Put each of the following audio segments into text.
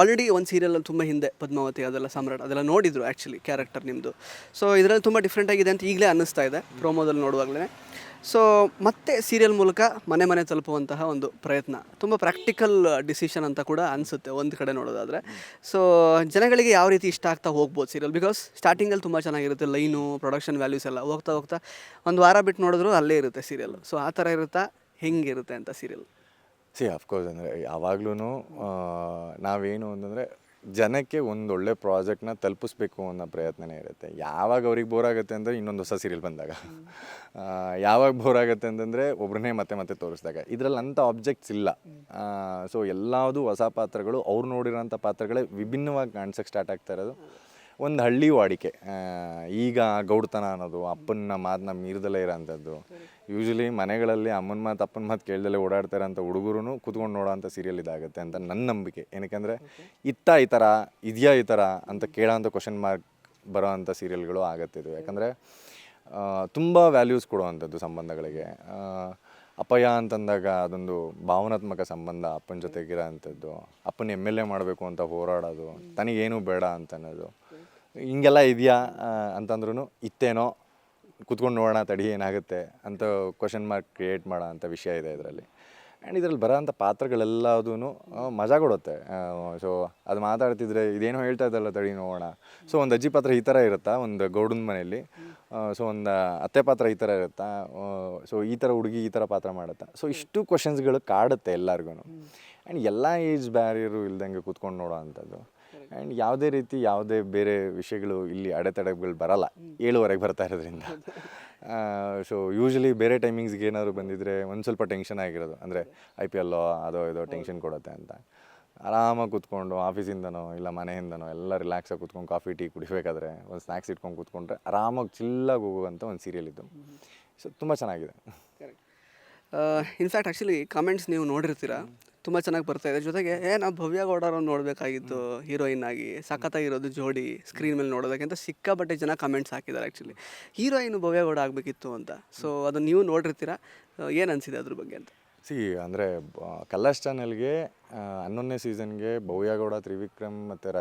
Already ಒಂದು ಸೀರಿಯಲಲ್ಲಿ ತುಂಬ ಹಿಂದೆ ಪದ್ಮಾವತಿ ಅದೆಲ್ಲ ಸಾಮ್ರಾಟ್ ಅದೆಲ್ಲ ನೋಡಿದ್ರು ಆ್ಯಕ್ಚುಲಿ ಕ್ಯಾರೆಕ್ಟರ್ ನಿಮ್ಮದು. ಸೊ ಇದರಲ್ಲಿ ತುಂಬ ಡಿಫ್ರೆಂಟ್ ಆಗಿದೆ ಅಂತ ಈಗಲೇ ಅನ್ನಿಸ್ತಾ ಇದೆ ಪ್ರೋಮೋದಲ್ಲಿ ನೋಡುವಾಗಲೇ. ಸೊ ಮತ್ತೆ ಸೀರಿಯಲ್ ಮೂಲಕ ಮನೆ ಮನೆ ತಲುಪುವಂತಹ ಒಂದು ಪ್ರಯತ್ನ ತುಂಬ ಪ್ರಾಕ್ಟಿಕಲ್ ಡಿಸಿಷನ್ ಅಂತ ಕೂಡ ಅನಿಸುತ್ತೆ ಒಂದು ಕಡೆ ನೋಡೋದಾದರೆ. ಸೊ ಜನಗಳಿಗೆ ಯಾವ ರೀತಿ ಇಷ್ಟ ಆಗ್ತಾ ಹೋಗ್ಬೋದು ಸೀರಿಯಲ್, ಬಿಕಾಸ್ ಸ್ಟಾರ್ಟಿಂಗಲ್ಲಿ ತುಂಬ ಚೆನ್ನಾಗಿರುತ್ತೆ, ಲೈನು ಪ್ರೊಡಕ್ಷನ್ ವ್ಯಾಲ್ಯೂಸ್ ಎಲ್ಲ ಹೋಗ್ತಾ ಹೋಗ್ತಾ ಒಂದು ವಾರ ಬಿಟ್ಟು ನೋಡಿದ್ರು ಅಲ್ಲೇ ಇರುತ್ತೆ ಸೀರಿಯಲ್. ಸೊ ಆ ಥರ ಇರುತ್ತಾ, ಹೆಂಗಿರುತ್ತೆ ಅಂತ ಸೀರಿಯಲ್? ಅಫ್ಕೋರ್ಸ್ ಅಂದರೆ ಯಾವಾಗ್ಲೂ ನಾವೇನು ಅಂತಂದರೆ ಜನಕ್ಕೆ ಒಂದು ಒಳ್ಳೆ ಪ್ರಾಜೆಕ್ಟ್ನ ತಲುಪಿಸ್ಬೇಕು ಅನ್ನೋ ಪ್ರಯತ್ನನೇ ಇರುತ್ತೆ. ಯಾವಾಗ ಅವ್ರಿಗೆ ಬೋರ್ ಆಗುತ್ತೆ ಅಂದರೆ ಇನ್ನೊಂದು ಹೊಸ ಸೀರಿಯಲ್ ಬಂದಾಗ, ಯಾವಾಗ ಬೋರ್ ಆಗುತ್ತೆ ಅಂತಂದರೆ ಒಬ್ಬರನ್ನೇ ಮತ್ತೆ ಮತ್ತೆ ತೋರಿಸಿದಾಗ. ಇದರಲ್ಲಿ ಅಂಥ ಆಬ್ಜೆಕ್ಟ್ಸ್ ಇಲ್ಲ. ಸೊ ಎಲ್ಲದೂ ಹೊಸ ಪಾತ್ರಗಳು, ಅವ್ರು ನೋಡಿರೋಂಥ ಪಾತ್ರಗಳೇ ವಿಭಿನ್ನವಾಗಿ ಕಾಣಿಸೋಕ್ಕೆ ಸ್ಟಾರ್ಟ್ ಆಗ್ತಾ ಇರೋದು. ಒಂದು ಹಳ್ಳಿ ವಾಡಿಕೆ, ಈಗ ಗೌಡ್ತನ ಅನ್ನೋದು, ಅಪ್ಪನ ಮಾತನ್ನ ಮೀರ್ದಲೇ ಇರೋಂಥದ್ದು. ಯೂಶ್ವಲಿ ಮನೆಗಳಲ್ಲಿ ಅಮ್ಮನ ಮಾತು ಅಪ್ಪನ ಮಾತು ಕೇಳ್ದಲ್ಲೇ ಓಡಾಡ್ತಾ ಇರೋಂಥ ಹುಡುಗರು ಕೂತ್ಕೊಂಡು ನೋಡೋಂಥ ಸೀರಿಯಲ್ ಇದಾಗುತ್ತೆ ಅಂತ ನನ್ನ ನಂಬಿಕೆ. ಏನಕ್ಕೆಂದರೆ ಈ ಥರ ಇದೆಯಾ ಈ ಥರ ಅಂತ ಕೇಳೋಂಥ ಕ್ವಶನ್ ಮಾರ್ಕ್ ಬರೋ ಅಂಥ ಸೀರಿಯಲ್ಗಳು ಆಗುತ್ತೆ ಇದು. ಯಾಕಂದರೆ ತುಂಬ ವ್ಯಾಲ್ಯೂಸ್ ಕೊಡುವಂಥದ್ದು ಸಂಬಂಧಗಳಿಗೆ. ಅಪ್ಪಯ್ಯ ಅಂತಂದಾಗ ಅದೊಂದು ಭಾವನಾತ್ಮಕ ಸಂಬಂಧ, ಅಪ್ಪನ ಜೊತೆಗಿರೋ ಅಂಥದ್ದು, ಅಪ್ಪನ MLA ಮಾಡಬೇಕು ಅಂತ ಹೋರಾಡೋದು, ತನಗೇನು ಬೇಡ ಅಂತ ಅನ್ನೋದು, ಹಿಂಗೆಲ್ಲ ಇದೆಯಾ ಅಂತಂದ್ರೂ ಇತ್ತೇನೋ ಕೂತ್ಕೊಂಡು ನೋಡೋಣ ತಡಿ ಏನಾಗುತ್ತೆ ಅಂತ ಕ್ವಶನ್ ಮಾರ್ಕ್ ಕ್ರಿಯೇಟ್ ಮಾಡೋ ಅಂಥ ವಿಷಯ ಇದೆ ಇದರಲ್ಲಿ. ಆ್ಯಂಡ್ ಇದರಲ್ಲಿ ಬರೋ ಅಂಥ ಪಾತ್ರಗಳೆಲ್ಲದೂ ಮಜಾ ಕೊಡುತ್ತೆ. ಸೊ ಅದು ಮಾತಾಡ್ತಿದ್ರೆ ಇದೇನೋ ಹೇಳ್ತಾ ಇದ್ದಲ್ಲ ತಡಿ ನೋಡೋಣ. ಸೊ ಒಂದು ಅಜ್ಜಿ ಪಾತ್ರ ಈ ಥರ ಇರುತ್ತಾ ಒಂದು ಗೌಡನ ಮನೆಯಲ್ಲಿ, ಸೊ ಒಂದು ಅತ್ತೆ ಪಾತ್ರ ಈ ಥರ ಇರುತ್ತಾ, ಸೊ ಈ ಥರ ಹುಡುಗಿ ಈ ಥರ ಪಾತ್ರ ಮಾಡುತ್ತಾ. ಸೊ ಇಷ್ಟು ಕ್ವಶನ್ಸ್ಗಳು ಕಾಡುತ್ತೆ ಎಲ್ಲರಿಗೂ. ಆ್ಯಂಡ್ ಎಲ್ಲ ಏಜ್ ಬ್ಯಾರಿಯರು ಇಲ್ದಂಗೆ ಕೂತ್ಕೊಂಡು ನೋಡೋ ಅಂಥದ್ದು. ಆ್ಯಂಡ್ ಯಾವುದೇ ರೀತಿ ಯಾವುದೇ ಬೇರೆ ವಿಷಯಗಳು ಇಲ್ಲಿ ಅಡೆತಡೆಗಳು ಬರಲ್ಲ, 7:15 ಬರ್ತಾ ಇರೋದ್ರಿಂದ. ಸೊ ಯೂಶ್ವಲಿ ಬೇರೆ ಟೈಮಿಂಗ್ಸ್ಗೆ ಏನಾದ್ರು ಬಂದಿದ್ದರೆ ಒಂದು ಸ್ವಲ್ಪ ಟೆನ್ಷನ್ ಆಗಿರೋದು, ಅಂದರೆ IPL ಅದೋ ಇದೋ ಟೆನ್ಷನ್ ಕೊಡುತ್ತೆ ಅಂತ. ಆರಾಮಾಗಿ ಕೂತ್ಕೊಂಡು ಆಫೀಸಿಂದನೋ ಇಲ್ಲ ಮನೆಯಿಂದನೋ ಎಲ್ಲ ರಿಲ್ಯಾಕ್ಸಾಗಿ ಕೂತ್ಕೊಂಡು ಕಾಫಿ ಟೀ ಕುಡಿಬೇಕಾದ್ರೆ ಒಂದು ಸ್ನ್ಯಾಕ್ಸ್ ಇಟ್ಕೊಂಡು ಕೂತ್ಕೊಂಡ್ರೆ ಆರಾಮಾಗಿ ಚಿಲ್ಲಾಗಿ ಹೋಗುವಂಥ ಒಂದು ಸೀರಿಯಲ್ ಇದು. ಸೊ ತುಂಬ ಚೆನ್ನಾಗಿದೆ. ಇನ್ಫ್ಯಾಕ್ಟ್ ಆ್ಯಕ್ಚುಲಿ ಕಾಮೆಂಟ್ಸ್ ನೀವು ನೋಡಿರ್ತೀರಾ, ತುಂಬ ಚೆನ್ನಾಗಿ ಬರ್ತಾಯಿದೆ. ಜೊತೆಗೆ ನಾವು ಭವ್ಯ ಗೌಡರನ್ನು ನೋಡಬೇಕಾಗಿತ್ತು ಹೀರೋಯಿನ್ ಆಗಿ, ಸಖತ್ತಾಗಿರೋದು ಜೋಡಿ ಸ್ಕ್ರೀನ್ ಮೇಲೆ ನೋಡೋದಕ್ಕಿಂತ ಸಿಕ್ಕಾಪಟ್ಟೆ ಜನ ಕಮೆಂಟ್ಸ್ ಹಾಕಿದ್ದಾರೆ ಆ್ಯಕ್ಚುಲಿ ಹೀರೋಯಿನ್ ಭವ್ಯ ಗೌಡ ಆಗಬೇಕಿತ್ತು ಅಂತ. ಸೊ ಅದನ್ನು ನೀವು ನೋಡಿರ್ತೀರಾ, ಏನು ಅನಿಸಿದೆ ಅದ್ರ ಬಗ್ಗೆ ಅಂತ? ಅಂದರೆ ಕಲರ್ಸ್ ಚಾನಲ್ಗೆ 11ನೇ ಸೀಸನ್ಗೆ ಭವ್ಯ ಗೌಡ, ತ್ರಿವಿಕ್ರಮ್ ಮತ್ತು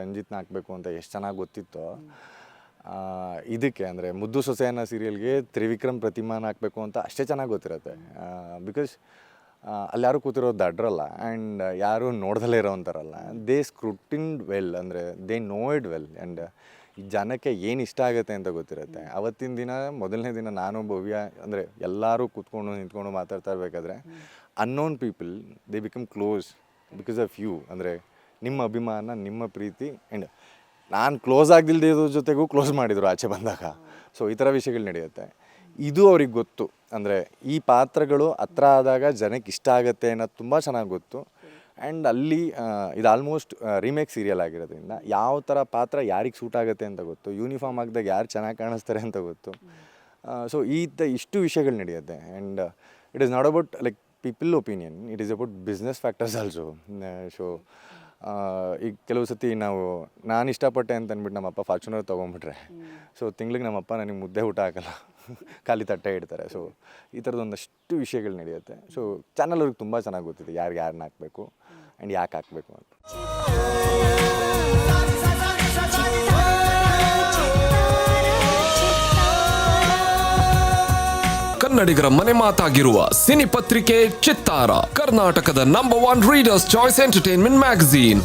ರಂಜಿತ್ನ ಹಾಕಬೇಕು ಅಂತ ಎಷ್ಟು ಚೆನ್ನಾಗಿ ಗೊತ್ತಿತ್ತೋ, ಇದಕ್ಕೆ ಅಂದರೆ ಮುದ್ದು ಸೊಸೆ ಅನ್ನೋ ಸೀರಿಯಲ್ಗೆ ತ್ರಿವಿಕ್ರಮ್ ಪ್ರತಿಮಾನ ಹಾಕಬೇಕು ಅಂತ ಅಷ್ಟೇ ಚೆನ್ನಾಗಿ ಗೊತ್ತಿರುತ್ತೆ. ಬಿಕಾಸ್ ಅಲ್ಲಿ ಯಾರು ಕೂತಿರೋದು ದಡ್ರಲ್ಲ, ಆ್ಯಂಡ್ ಯಾರು ನೋಡ್ದಲ್ಲೇ ಇರೋವಂಥರಲ್ಲ. ದೇ ಸ್ಕ್ರೂಟಿನ್ಡ್ ವೆಲ್, ಅಂದರೆ they know it well. And ಜನಕ್ಕೆ ಏನು ಇಷ್ಟ ಆಗುತ್ತೆ ಅಂತ ಗೊತ್ತಿರುತ್ತೆ. ಅವತ್ತಿನ ದಿನ ಮೊದಲನೇ ದಿನ ನಾನು ಭವ್ಯ ಅಂದರೆ ಎಲ್ಲರೂ ಕೂತ್ಕೊಂಡು ನಿಂತ್ಕೊಂಡು ಮಾತಾಡ್ತಾ ಇರಬೇಕಾದ್ರೆ unknown people they become close because of you. ಅಂದರೆ ನಿಮ್ಮ ಅಭಿಮಾನ, ನಿಮ್ಮ ಪ್ರೀತಿ. ಆ್ಯಂಡ್ ನಾನು ಕ್ಲೋಸ್ ಆಗದಿಲ್ಲದೆ ಇರೋ ಜೊತೆಗೂ ಕ್ಲೋಸ್ ಮಾಡಿದರು ಆಚೆ ಬಂದಾಗ. ಸೊ ಈ ಥರ ವಿಷಯಗಳು ನಡೆಯುತ್ತೆ. ಇದು ಅವ್ರಿಗೆ ಗೊತ್ತು, ಅಂದರೆ ಈ ಪಾತ್ರಗಳು ಹತ್ರ ಆದಾಗ ಜನಕ್ಕೆ ಇಷ್ಟ ಆಗುತ್ತೆ ಅನ್ನೋದು ತುಂಬ ಚೆನ್ನಾಗಿ ಗೊತ್ತು. ಆ್ಯಂಡ್ ಅಲ್ಲಿ ಇದು ಆಲ್ಮೋಸ್ಟ್ ರೀಮೇಕ್ ಸೀರಿಯಲ್ ಆಗಿರೋದ್ರಿಂದ ಯಾವ ಥರ ಪಾತ್ರ ಯಾರಿಗೆ ಸೂಟ್ ಆಗುತ್ತೆ ಅಂತ ಗೊತ್ತು, ಯೂನಿಫಾರ್ಮ್ ಹಾಕಿದಾಗ ಯಾರು ಚೆನ್ನಾಗಿ ಕಾಣಿಸ್ತಾರೆ ಅಂತ ಗೊತ್ತು. ಸೊ ಇಷ್ಟು ವಿಷಯಗಳು ನಡೆಯುತ್ತೆ. And it is not about like people opinion, it is about business factors also. So ಈಗ ಕೆಲವು ಸತಿ ನಾನು ಇಷ್ಟಪಟ್ಟೆ ಅಂತ ಅಂದ್ಬಿಟ್ಟು ನಮ್ಮಪ್ಪ ಫಾರ್ಚುನರ್ ತೊಗೊಂಬಿಟ್ರೆ, ಸೊ ತಿಂಗ್ಳಿಗೆ ನಮ್ಮಪ್ಪ ನನಗೆ ಮುದ್ದೆ ಊಟ ಹಾಕಲ್ಲ, ಖಾಲಿ ತಟ್ಟೆ ಇಡ್ತಾರೆ. ಸೊ ಈ ಥರದ್ದು ಒಂದಷ್ಟು ವಿಷಯಗಳು ನಡೆಯುತ್ತೆ. ಸೊ ಚಾನಲ್ ಅವ್ರಿಗೆ ತುಂಬ ಚೆನ್ನಾಗಿ ಗೊತ್ತಿದೆ ಯಾರನ್ನ ಹಾಕಬೇಕು ಆ್ಯಂಡ್ ಯಾಕೆ ಹಾಕಬೇಕು ಅಂತ. ಕನ್ನಡಿಗರ ಮನೆ ಮಾತಾಗಿರುವ ಸಿನಿ ಪತ್ರಿಕೆ ಚಿತ್ತಾರ, ಕರ್ನಾಟಕದ number 1 readers choice entertainment magazine.